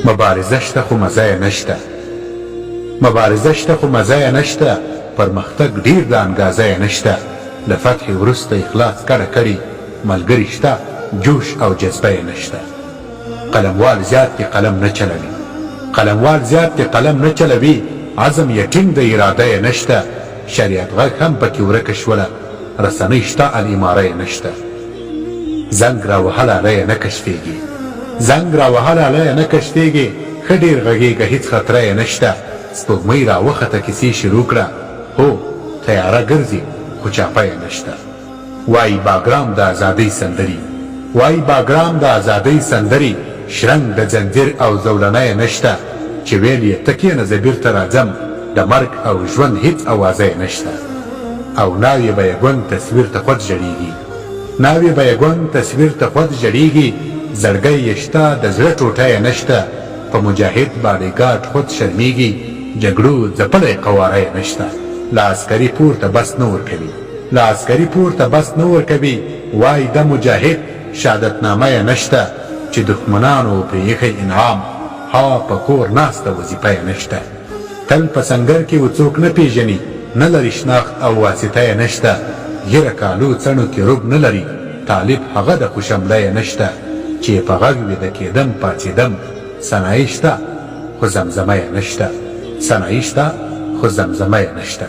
مبارزه شته خو مزه یې نشته، مبارزه شته خو مزه یې نشته، پرمختګ ډیر د انګازه یې نشته، له فتحې وروسته اخلاص کډه کړي، ملګري شته جوش او جذبه یې نشته. قلموال زیات کې قلم نه چلوي، قلموال زیات کې قلم نه چلوي، عزم یې ټینګ د اراده یې نشته، شریعت غږ هم پکې ورکه شوله، رسنۍ شته الاماره یې نشته. زنګ راوهل اله یې نه کشفېږي، زنګ راوهل اله یې نه کشفېږي، ښه ډېر غږېږه هېڅ خطره یې نشته. سپوږمۍ راوخته کیسې شروع کړه، هو تیاره ګرځي خو چاپه یې نشته. وایي باګرام د ازادۍ سندري، وایي باګرام د ازادۍ سندري، شرنګ د ځنځیر او زولنه یې نشته، چې ویل یې ته کښېنه زه بېرته راځم، د مرګ او ژوند هېڅ اوازه یې نشته. او ناوې به یې ګونګ تصویر ته خود ژړېږي، ناوې به یې ګونګ تصویر ته خود ژړېږي، زړګی یې شته د زړه ټوټه یې نشته، په مجاهد باډیګارډ خود شرمېږي، جګړو ځپلی قواره یې نشته. له عسکري پورته بس نه ورکوي، له عسکري پورته بس نه ورکوي، وایي د مجاهد شهادتنامه یې نشته، چې دښمنانو پرې ایښی انعام، ها په کور ناسته وظیفه یې نشته. تل په سنګر کې و څوک نه پېژني، نه لري شناخت او واسطه یې نشته، ږیره کالو څڼو کې رب نه لري، طالب هغه د خو شمله یې نشته، چې په غږ ویده کېدم پاڅېدم، سنایي شته خو زمزمه یې نشته، سنایي شته خو زمزمه یې نشته.